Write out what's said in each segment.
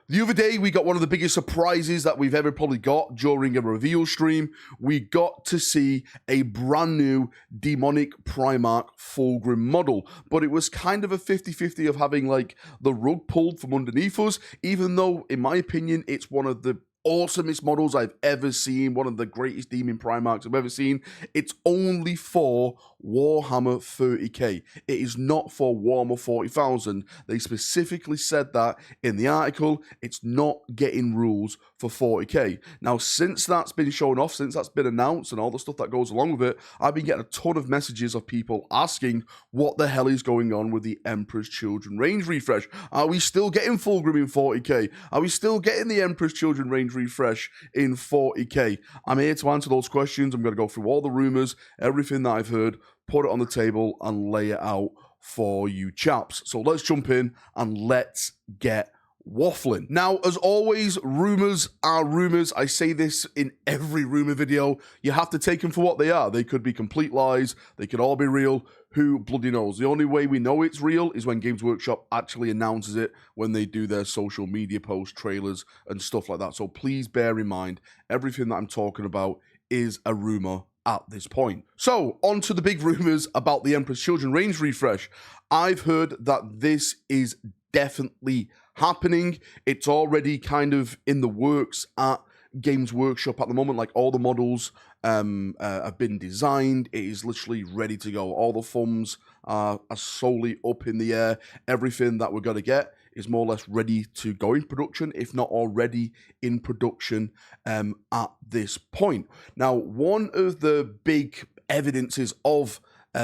The other day, we got one of the biggest surprises that we've ever probably got during a reveal stream. We got to see a brand new demonic Primarch Fulgrim model, but it was kind of a 50-50 of having like the rug pulled from underneath us, even though, in my opinion, it's one of the awesomest models I've ever seen, one of the greatest demon Primarchs I've ever seen. It's only for Warhammer 30k. It is not for Warhammer 40,000. They specifically said that in the article. It's not getting rules for 40k. Now, since that's been shown off, since that's been announced and all the stuff that goes along with it, I've been getting a ton of messages of people asking what the hell is going on with the Emperor's Children range refresh. Are we still getting Fulgrim in 40k? Are we still getting the Emperor's Children range refresh in 40k? I'm here to answer those questions. I'm going to go through all the rumors, everything that I've heard, put it on the table and lay it out for you chaps. So let's jump in and let's get waffling. Now, as always, rumors are rumors. I say this in every rumor video. You have to take them for what they are. They could be complete lies. They could all be real. Who bloody knows? The only way we know it's real is when Games Workshop actually announces it, when they do their social media posts, trailers, and stuff like that. So please bear in mind, everything that I'm talking about is a rumor at this point. So, on to the big rumors about the Emperor's Children range refresh. I've heard that this is definitely happening. It's already kind of in the works at Games Workshop at the moment. Like, all the models have been designed. It is literally ready to go. All the thumbs are solely up in the air. Everything that we're going to get is more or less ready to go in production, if not already in production at this point. Now, one of the big evidences of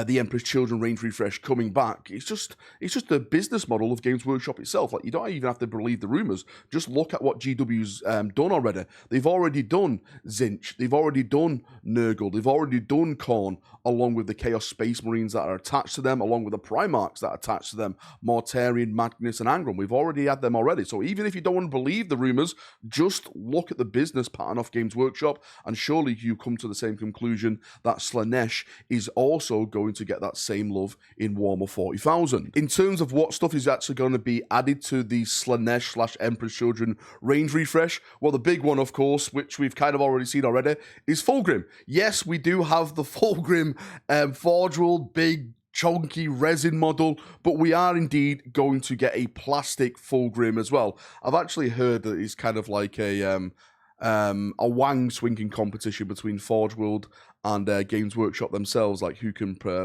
the Emperor's Children range refresh coming back, it's just the business model of Games Workshop itself. Like, you don't even have to believe the rumors. Just look at what GW's done already. They've already done Zinch. They've already done Nurgle. They've already done Khorne, along with the Chaos Space Marines that are attached to them, along with the Primarchs that are attached to them, Mortarion, Magnus, and Angron. We've already had them already. So even if you don't want to believe the rumors, just look at the business pattern of Games Workshop, and surely you come to the same conclusion that Slaanesh is also going to get that same love in Warhammer 40,000. In terms of what stuff is actually going to be added to the Slaanesh / Emperor's Children range refresh, well, the big one, of course, which we've kind of already seen already, is Fulgrim. Yes, we do have the Fulgrim Forge World big chunky resin model, but we are indeed going to get a plastic Fulgrim as well. I've actually heard that it's kind of like a wang swinging competition between Forge World and Games Workshop themselves, like who can put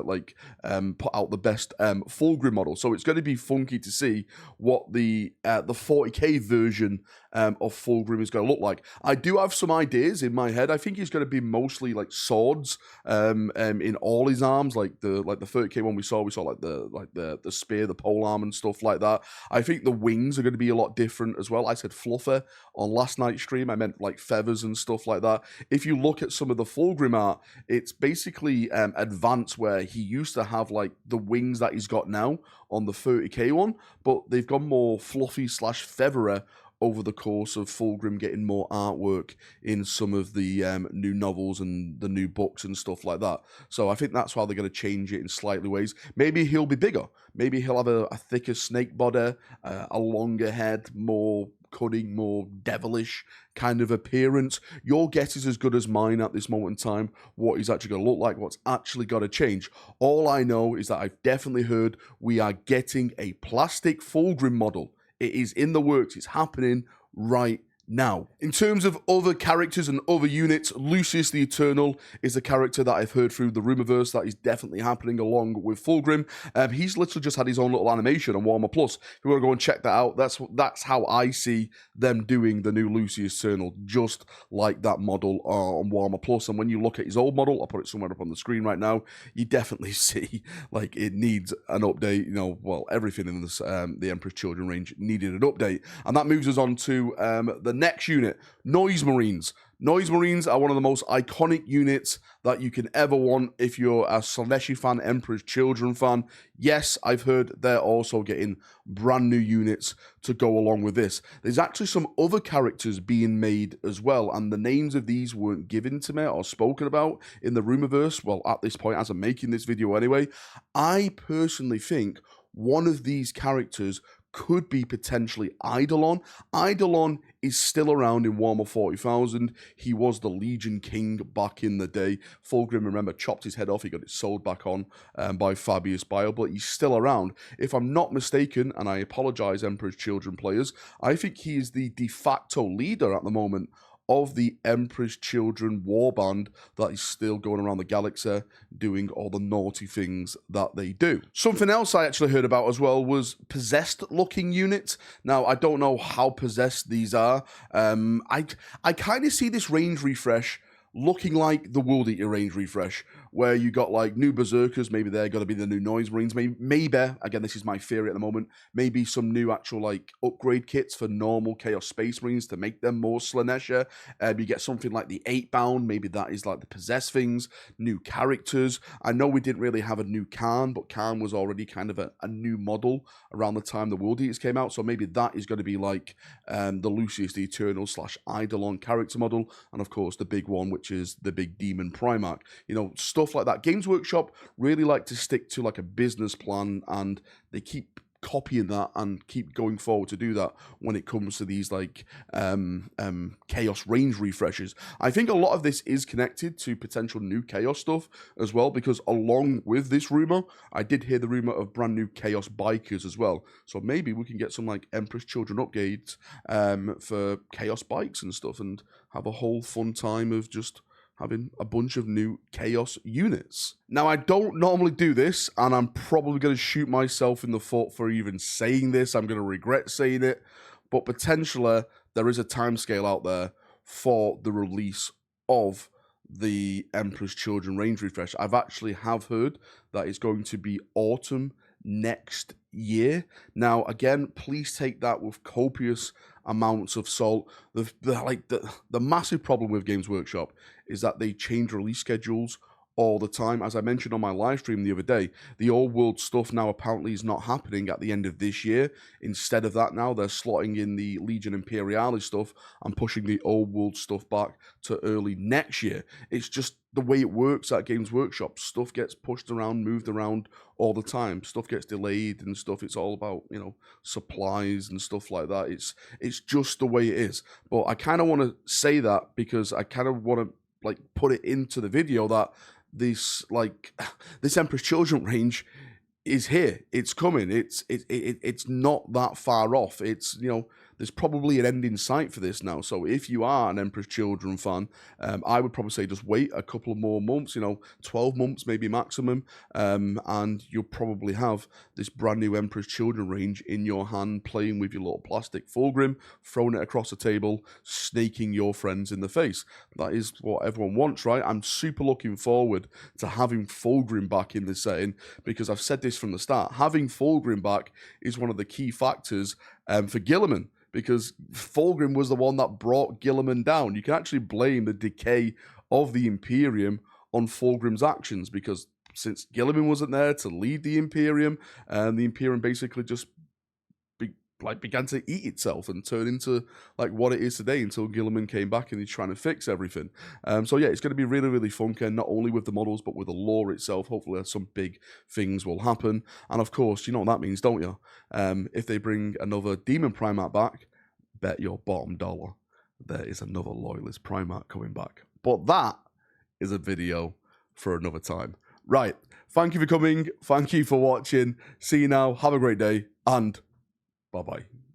out the best Fulgrim model. So it's going to be funky to see what the 40k version of Fulgrim is going to look like. I do have some ideas in my head. I think he's going to be mostly like swords in all his arms, like the 30k one we saw like the spear, the polearm, and stuff like that. I think the wings are going to be a lot different as well. I said fluffer on last night's stream. I meant like feathers and stuff like that. If you look at some of the Fulgrim art, it's basically advanced, where he used to have like the wings that he's got now on the 30k one, but they've gone more fluffy / featherer over the course of Fulgrim getting more artwork in some of the new novels and the new books and stuff like that. So I think that's why they're going to change it in slightly ways. Maybe he'll be bigger. Maybe he'll have a thicker snake body, a longer head, more cunning, more devilish kind of appearance. Your guess is as good as mine at this moment in time, what he's actually going to look like, what's actually got to change. All I know is that I've definitely heard we are getting a plastic Fulgrim model. It is in the works. It's happening right now. In terms of other characters and other units, Lucius The Eternal is a character that I've heard through the Rumourverse that is definitely happening along with Fulgrim. He's literally just had his own little animation on Warhammer Plus. If you want to go and check that out, that's how I see them doing the new Lucius Eternal, just like that model on Warhammer Plus. And when you look at his old model, I'll put it somewhere up on the screen right now, you definitely see like it needs an update. You know, well, everything in this the Emperor's Children range needed an update. And that moves us on to the next unit, Noise Marines. Noise Marines are one of the most iconic units that you can ever want if you're a Slaaneshi fan, Emperor's Children fan. Yes, I've heard they're also getting brand new units to go along with this. There's actually some other characters being made as well, and the names of these weren't given to me or spoken about in the Rumourverse. Well, at this point, as I'm making this video anyway, I personally think one of these characters could be potentially Eidolon. Eidolon is still around in Warhammer 40,000. He was the Legion King back in the day. Fulgrim, remember, chopped his head off. He got it sewed back on by Fabius Bile, but he's still around. If I'm not mistaken, and I apologize, Emperor's Children players, I think he is the de facto leader at the moment of the Emperor's Children warband that is still going around the galaxy doing all the naughty things that they do. Something else I actually heard about as well was possessed-looking units. Now, I don't know how possessed these are. I kind of see this range refresh looking like the World Eater range refresh, where you got like new Berserkers, maybe they're going to be the new Noise Marines, maybe, again, this is my theory at the moment, maybe some new actual like upgrade kits for normal Chaos Space Marines to make them more Slanesha. You get something like the 8-bound, maybe that is like the possessed things, new characters. I know we didn't really have a new Khan, but Khan was already kind of a new model around the time the World Eaters came out, so maybe that is going to be like the Lucius The Eternal / Eidolon character model, and of course the big one, which is the big Demon Primarch. You know, stuff like that. Games Workshop really like to stick to like a business plan, and they keep copying that and keep going forward to do that when it comes to these like Chaos range refreshes. I think a lot of this is connected to potential new Chaos stuff as well, because along with this rumor, I did hear the rumor of brand new Chaos bikers as well. So maybe we can get some like Empress Children upgrades for Chaos bikes and stuff, and have a whole fun time of just having a bunch of new Chaos units. Now, I don't normally do this, and I'm probably going to shoot myself in the foot for even saying this. I'm going to regret saying it, but potentially there is a timescale out there for the release of the Emperor's Children range refresh. I've actually heard that it's going to be autumn next year. Now, again, please take that with copious amounts of salt. The massive problem with Games Workshop is that they change release schedules all the time. As I mentioned on my live stream the other day, the old world stuff now apparently is not happening at the end of this year. Instead of that, now they're slotting in the Legion Imperialis stuff and pushing the old world stuff back to early next year. It's just the way it works at Games Workshop. Stuff gets pushed around, moved around all the time. Stuff gets delayed and stuff. It's all about, you know, supplies and stuff like that. It's just the way it is. But I kind of want to say that because I kind of want to like put it into the video that this Emperor's Children range is here. It's coming. It's not that far off. It's, you know, there's probably an end in sight for this now. So if you are an Emperor's Children fan, I would probably say just wait a couple more months, you know, 12 months maybe maximum, and you'll probably have this brand new Emperor's Children range in your hand, playing with your little plastic Fulgrim, throwing it across the table, snaking your friends in the face. That is what everyone wants, right? I'm super looking forward to having Fulgrim back in this setting, because I've said this from the start. Having Fulgrim back is one of the key factors for Guilliman, because Fulgrim was the one that brought Guilliman down. You can actually blame the decay of the Imperium on Fulgrim's actions, because since Guilliman wasn't there to lead the Imperium, the Imperium basically just began to eat itself and turn into like what it is today, until Guilliman came back and he's trying to fix everything. So yeah, it's going to be really, really fun, not only with the models, but with the lore itself. Hopefully some big things will happen. And of course, you know what that means, don't you? If they bring another Demon Primarch back, bet your bottom dollar there is another Loyalist Primarch coming back. But that is a video for another time. Right, thank you for coming. Thank you for watching. See you now. Have a great day, and bye-bye.